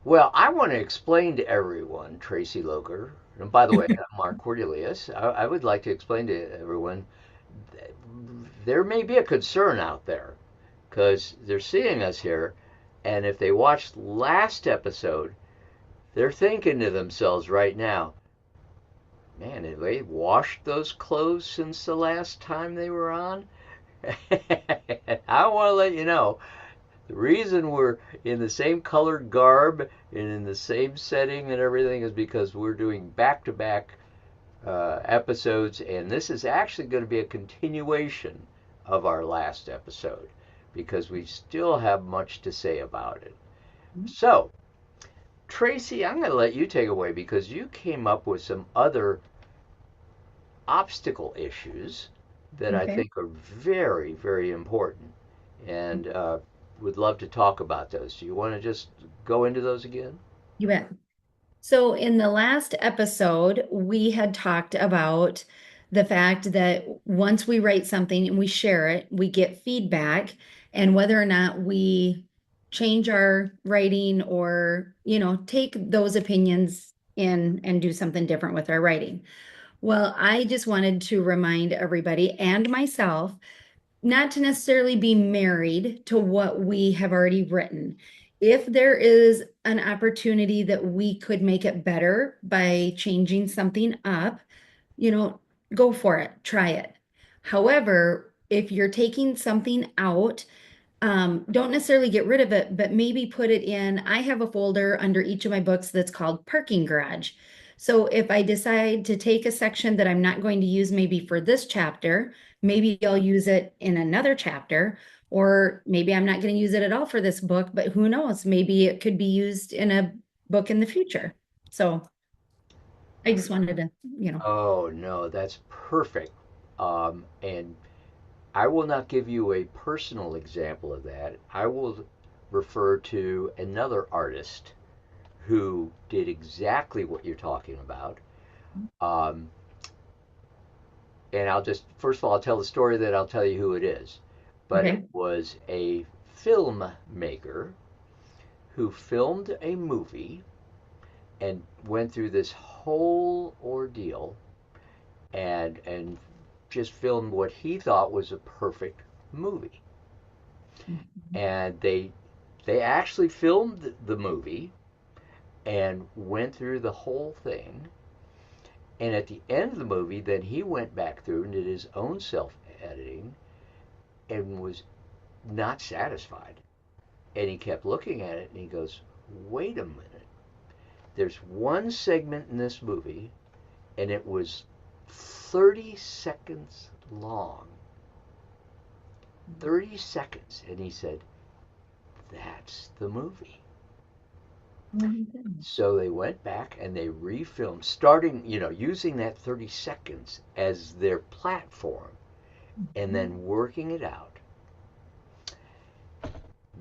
Well, I want to explain to everyone, Traci Loecker, and by the way, I'm Mark Cornelius. I would like to explain to everyone that there may be a concern out there because they're seeing us here, and if they watched last episode, they're thinking to themselves right now, man, have they washed those clothes since the last time they were on? I want to let you know the reason we're in the same colored garb and in the same setting and everything is because we're doing back to back episodes, and this is actually going to be a continuation of our last episode because we still have much to say about it. So, Traci, I'm going to let you take away because you came up with some other obstacle issues that I Okay. think are very, very important, and would love to talk about those. Do you want to just go into those again? You bet. So, in the last episode, we had talked about the fact that once we write something and we share it, we get feedback, and whether or not we change our writing or, take those opinions in and do something different with our writing. Well, I just wanted to remind everybody and myself not to necessarily be married to what we have already written. If there is an opportunity that we could make it better by changing something up, you know, go for it, try it. However, if you're taking something out, don't necessarily get rid of it, but maybe put it in. I have a folder under each of my books that's called parking garage. So if I decide to take a section that I'm not going to use maybe for this chapter, maybe I'll use it in another chapter, or maybe I'm not going to use it at all for this book, but who knows? Maybe it could be used in a book in the future. So I just wanted to. Oh, no, that's perfect. And I will not give you a personal example of that. I will refer to another artist who did exactly what you're talking about. Um, and I'll just, first of all, I'll tell the story, that I'll tell you who it is. But it Okay. was a filmmaker who filmed a movie and went through this whole ordeal and just filmed what he thought was a perfect movie. And they actually filmed the movie and went through the whole thing. And at the end of the movie, then he went back through and did his own self editing and was not satisfied. And he kept looking at it and he goes, wait a minute. There's one segment in this movie and it was 30 seconds long. 30 seconds. And he said, that's the movie. Oh my goodness. So they went back and they refilmed, starting, using that 30 seconds as their platform and then working it out.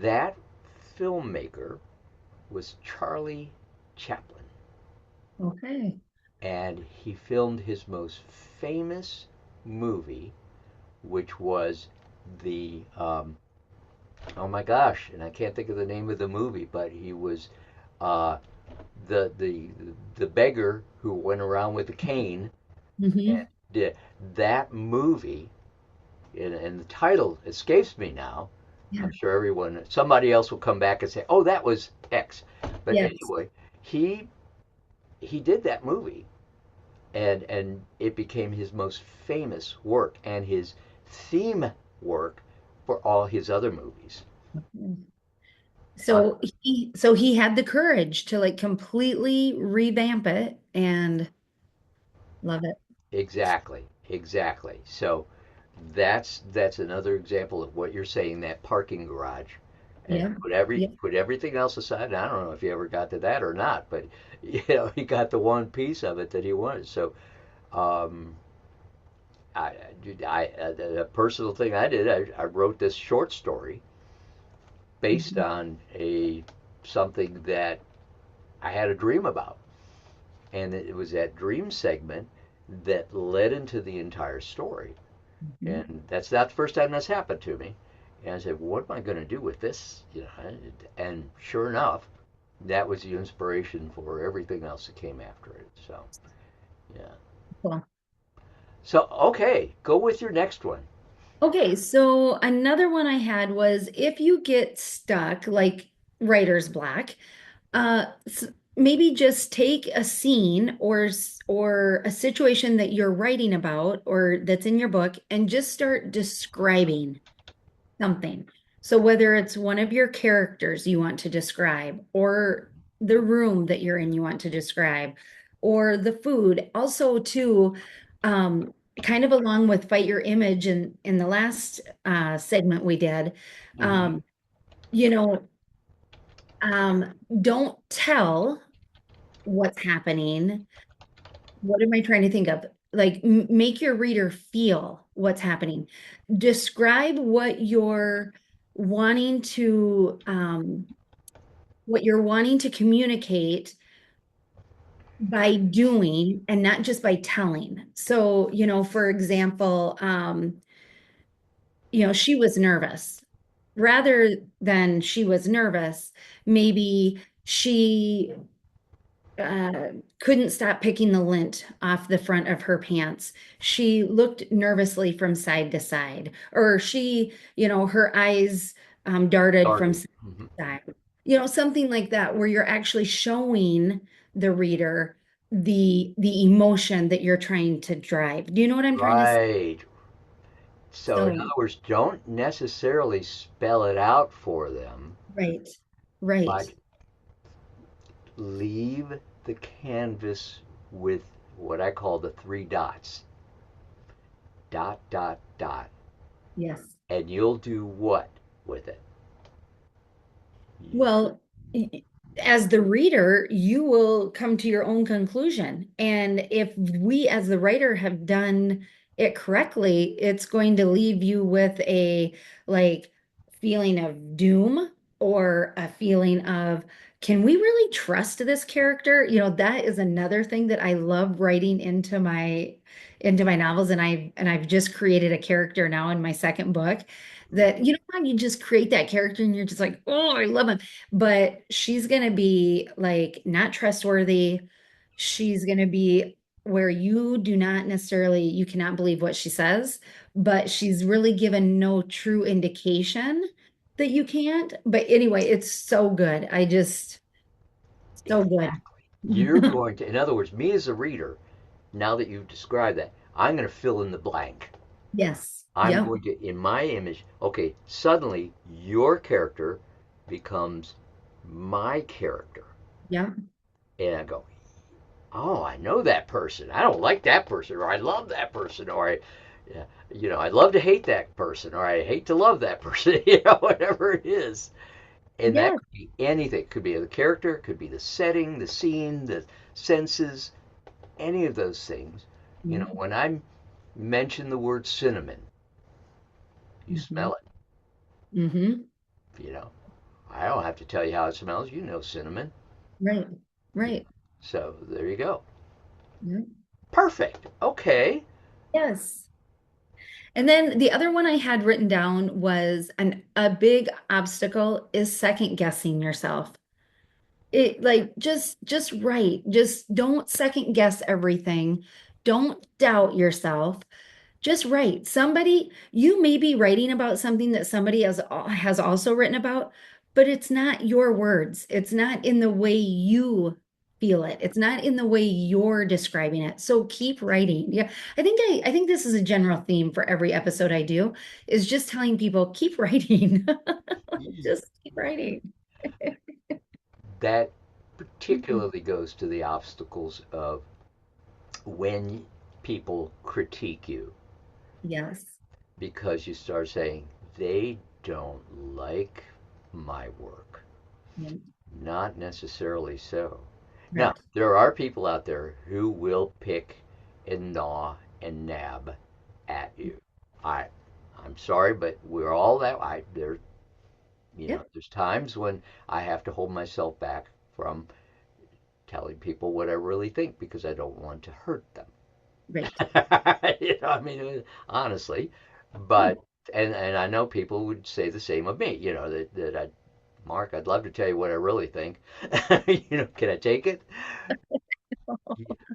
That filmmaker was Charlie Chaplin, Okay. and he filmed his most famous movie, which was the oh my gosh, and I can't think of the name of the movie, but he was uh, the the the beggar who went around with a cane and Hmm. did that movie. And the title escapes me now. Yeah. I'm sure somebody else will come back and say, "Oh, that was X." But Yes. anyway, he he did that movie, and it became his most famous work and his theme work for all his other movies. Uh, So he had the courage to like completely revamp it and love it. exactly, exactly. So that's another example of what you're saying. That parking garage, and Yeah. Yeah. put everything else aside. And I don't know if he ever got to that or not, but he got the one piece of it that he wanted. So um, I, a personal thing I did, I wrote this short story based Mhm. on a something that I had a dream about, and it was that dream segment that led into the entire story. Mhm. And that's not the first time that's happened to me. And I said, what am I going to do with this? And sure enough, that was the inspiration for everything else that came after it. So, yeah. Cool. So, okay, go with your next one. Okay, so another one I had was if you get stuck, like writer's block, maybe just take a scene or a situation that you're writing about or that's in your book and just start describing something. So whether it's one of your characters you want to describe, or the room that you're in you want to describe, or the food. Also, too, um, kind of along with Fight Your Image in the last segment we did, Hmm. um, you know, don't tell what's happening. What am I trying to think of? Like, make your reader feel what's happening. Describe wanting to, what you're wanting to communicate by doing and not just by telling. So, for example, she was nervous. Rather than she was nervous, maybe she uh, couldn't stop picking the lint off the front of her pants. She looked nervously from side to side, or her eyes darted from Started. side Hmm. to side. Something like that, where you're actually showing the reader the emotion that you're trying to drive. Do you know what I'm trying to say? Right. So, in So, other words, don't necessarily spell it out for them, right, right. but leave the canvas with what I call the three dots. Dot, dot, dot. Yes. And you'll do what with it? Well, as the reader, you will come to your own conclusion. And if we, as the writer, have done it correctly, it's going to leave you with a like feeling of doom or a feeling of, can we really trust this character? That is another thing that I love writing into my novels. And I've just created a character now in my second book that how you just create that character and you're just like, oh, I love him. But she's gonna be like not trustworthy. She's gonna be where you cannot believe what she says, but she's really given no true indication that you can't. But anyway, it's so good. So good. Exactly. You're going to, in other words, me as a reader, now that you've described that, I'm going to fill in the blank. Yes. I'm Yep. going to, in my image, okay, suddenly your character becomes my character. Yep. And I go, oh, I know that person. I don't like that person, or I love that person, or yeah, I love to hate that person, or I hate to love that person, whatever it is. And that Yes. could be anything. It could be the character, it could be the setting, the scene, the senses, any of those things. When I mention the word cinnamon, you Mm-hmm. smell it. Mm-hmm. You know, I don't have to tell you how it smells. You know cinnamon. Right. Yeah. Right. So there you go. Yep. Perfect. Okay. Yes. And then the other one I had written down was a big obstacle is second guessing yourself. It like just right. Just don't second guess everything. Don't doubt yourself. Just write. You may be writing about something that somebody has also written about, but it's not your words. It's not in the way you feel it. It's not in the way you're describing it. So keep writing. Yeah, I think this is a general theme for every episode I do, is just telling people keep writing. Just keep writing. That particularly goes to the obstacles of when people critique you Yes. because you start saying they don't like my work. Yeah, Not necessarily so. Now, right. there are people out there who will pick and gnaw and nab at you. I I'm sorry, but we're all that I there Yep. there's times when I have to hold myself back from telling people what I really think because I don't want to hurt them. Right. I mean, honestly, Yeah. but And I know people would say the same of me, that Mark, I'd love to tell you what I really think. Can I take it?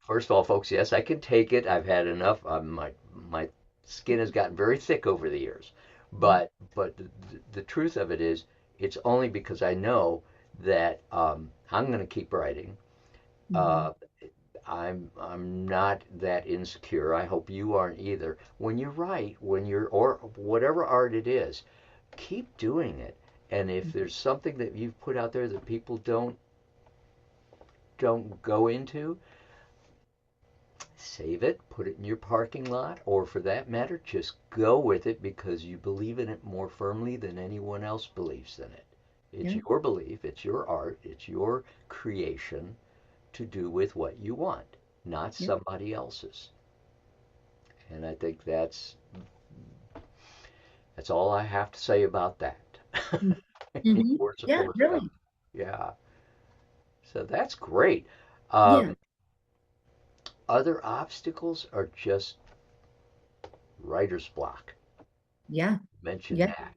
First of all, folks, yes, I can take it. I've had enough. My skin has gotten very thick over the years, but the truth of it is, it's only because I know that I'm going to keep writing. Mhm. Uh, I'm not that insecure. I hope you aren't either. When you write, or whatever art it is, keep doing it. And if there's something that you've put out there that people don't go into, save it, put it in your parking lot, or for that matter, just go with it because you believe in it more firmly than anyone else believes in it. It's Yeah. your belief, it's your art, it's your creation to do with what you want, not Yeah. somebody else's. And I think that's all I have to say about that. Any Mm-hmm. words of Yeah, wisdom? really. Yeah. So that's great. Yeah. Um, Other obstacles are just writer's block. Yeah. Mention Yeah. that.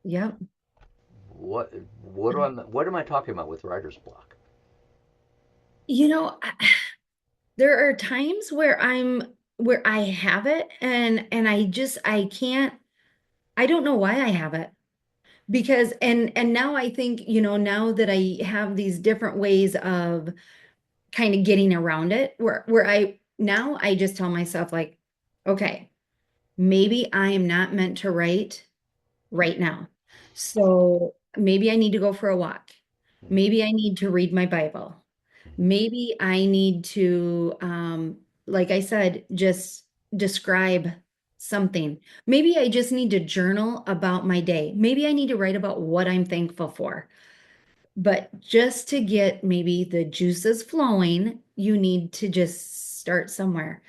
Yeah. What what am I talking about with writer's block? You know, there are times where I have it and I can't I don't know why I have it. Because and now I think, now that I have these different ways of kind of getting around it, where I just tell myself like, okay, maybe I am not meant to write right now. So maybe I need to go for a walk. Maybe I need to read my Bible. Maybe I need to, like I said, just describe something. Maybe I just need to journal about my day. Maybe I need to write about what I'm thankful for. But just to get maybe the juices flowing, you need to just start somewhere.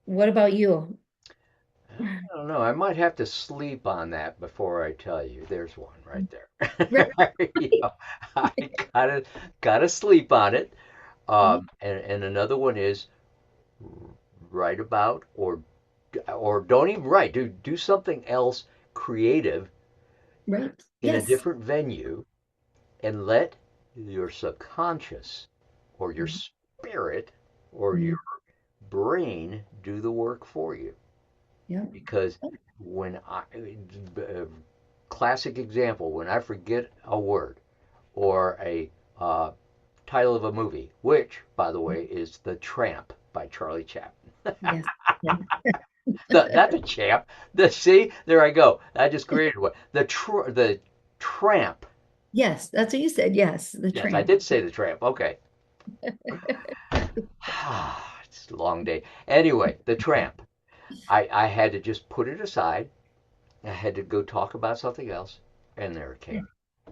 What about you? I don't know. I might have to sleep on that before I tell you. There's one right Right. there. I gotta sleep on it. And another one is write about or don't even write. Do something else creative Right. in a Yes. different venue and let your subconscious or your Mhm. spirit or your Mhm. brain do the work for you. Yeah. Because when classic example, when I forget a word or a uh, title of a movie, which, by the way, is The Tramp by Charlie Chaplin. Yes. Yeah. Not the champ. See, there I go. I just created one. The tramp. Yes, that's what you said. Yes, the Yes, I tramp. did say the tramp. Okay. It's a long day. Anyway, the tramp. I had to just put it aside. I had to go talk about something else, and there it came.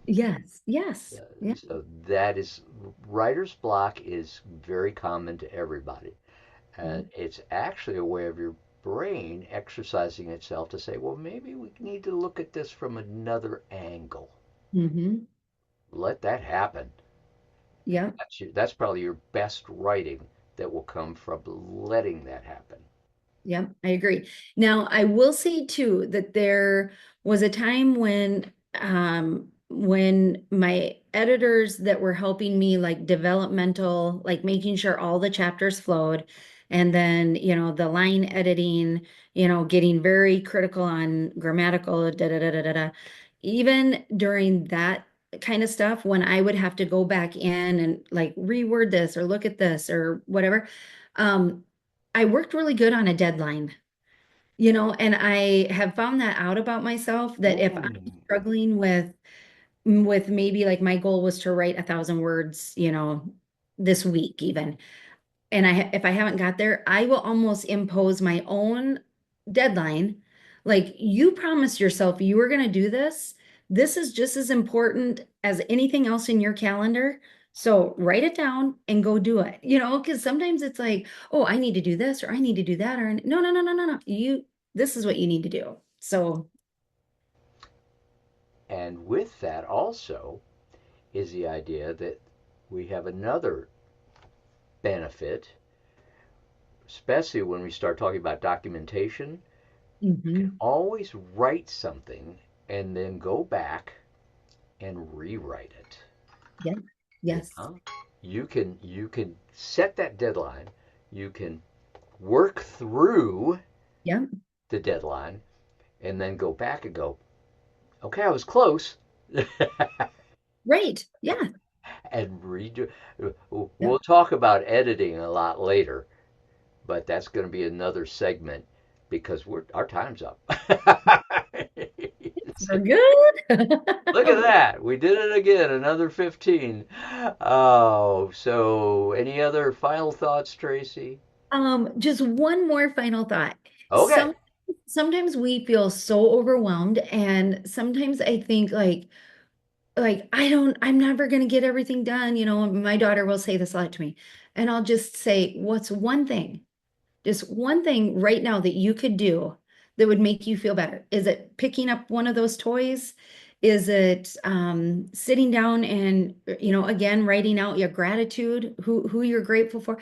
Yes, yes, yeah. So that is writer's block is very common to everybody. And it's actually a way of your brain exercising itself to say, well, maybe we need to look at this from another angle. Mm-hmm. Let that happen. And Yeah. that's probably your best writing that will come from letting that happen. Yeah, I agree. Now, I will say too that there was a time when my editors that were helping me like developmental, like making sure all the chapters flowed, and then, the line editing, getting very critical on grammatical, da da da da da da. Even during that kind of stuff, when I would have to go back in and like reword this or look at this or whatever, um, I worked really good on a deadline, and I have found that out about myself that if I'm Mm. struggling with maybe like my goal was to write 1,000 words, this week even, and if I haven't got there, I will almost impose my own deadline. Like you promised yourself you were going to do this. This is just as important as anything else in your calendar. So write it down and go do it. Because sometimes it's like, oh, I need to do this or I need to do that or no, no, no, no, no, no. This is what you need to do. So, And with that also is the idea that we have another benefit, especially when we start talking about documentation. Hmm. Always write something and then go back and rewrite it. Yep. You Yes. know, you can set that deadline. You can work through Yep. the deadline and then go back and go, okay, I was close. Right. Yeah. And redo. Yep. We'll talk about editing a lot later, but that's going to be another segment because our time's up. We're good. Look at that. We did it again, another 15. Oh, so any other final thoughts, Tracy? Just one more final thought. Okay. Sometimes we feel so overwhelmed, and sometimes I think I'm never gonna get everything done. My daughter will say this a lot to me, and I'll just say, what's one thing? Just one thing right now that you could do that would make you feel better. Is it picking up one of those toys? Is it sitting down and, again, writing out your gratitude, who you're grateful for?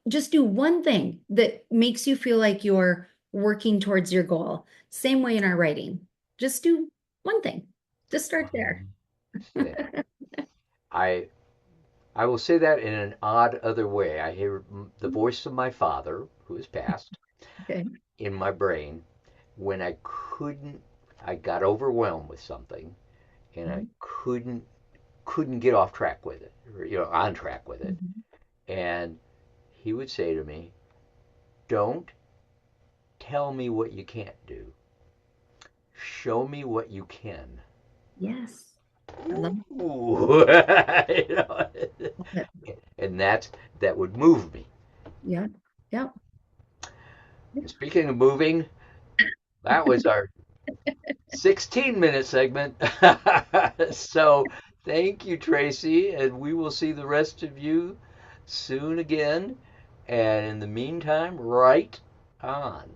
Just do one thing that makes you feel like you're working towards your goal. Same way in our writing. Just do one thing. Just start there. One thing. I I will say that in an odd other way. I hear the voice of my father, who has passed, Okay. in my brain when I got overwhelmed with something and I couldn't get off track with it, or, on track with it. Mhm. And he would say to me, "Don't tell me what you can't do. Show me what you can." Yes. I love Ooh. You know, it. and that would move me. Yeah. Yeah. Speaking of moving, that was our 16-minute segment. So thank you, Tracy, and we will see the rest of you soon again. And in the meantime, right on.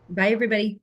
Bye, everybody.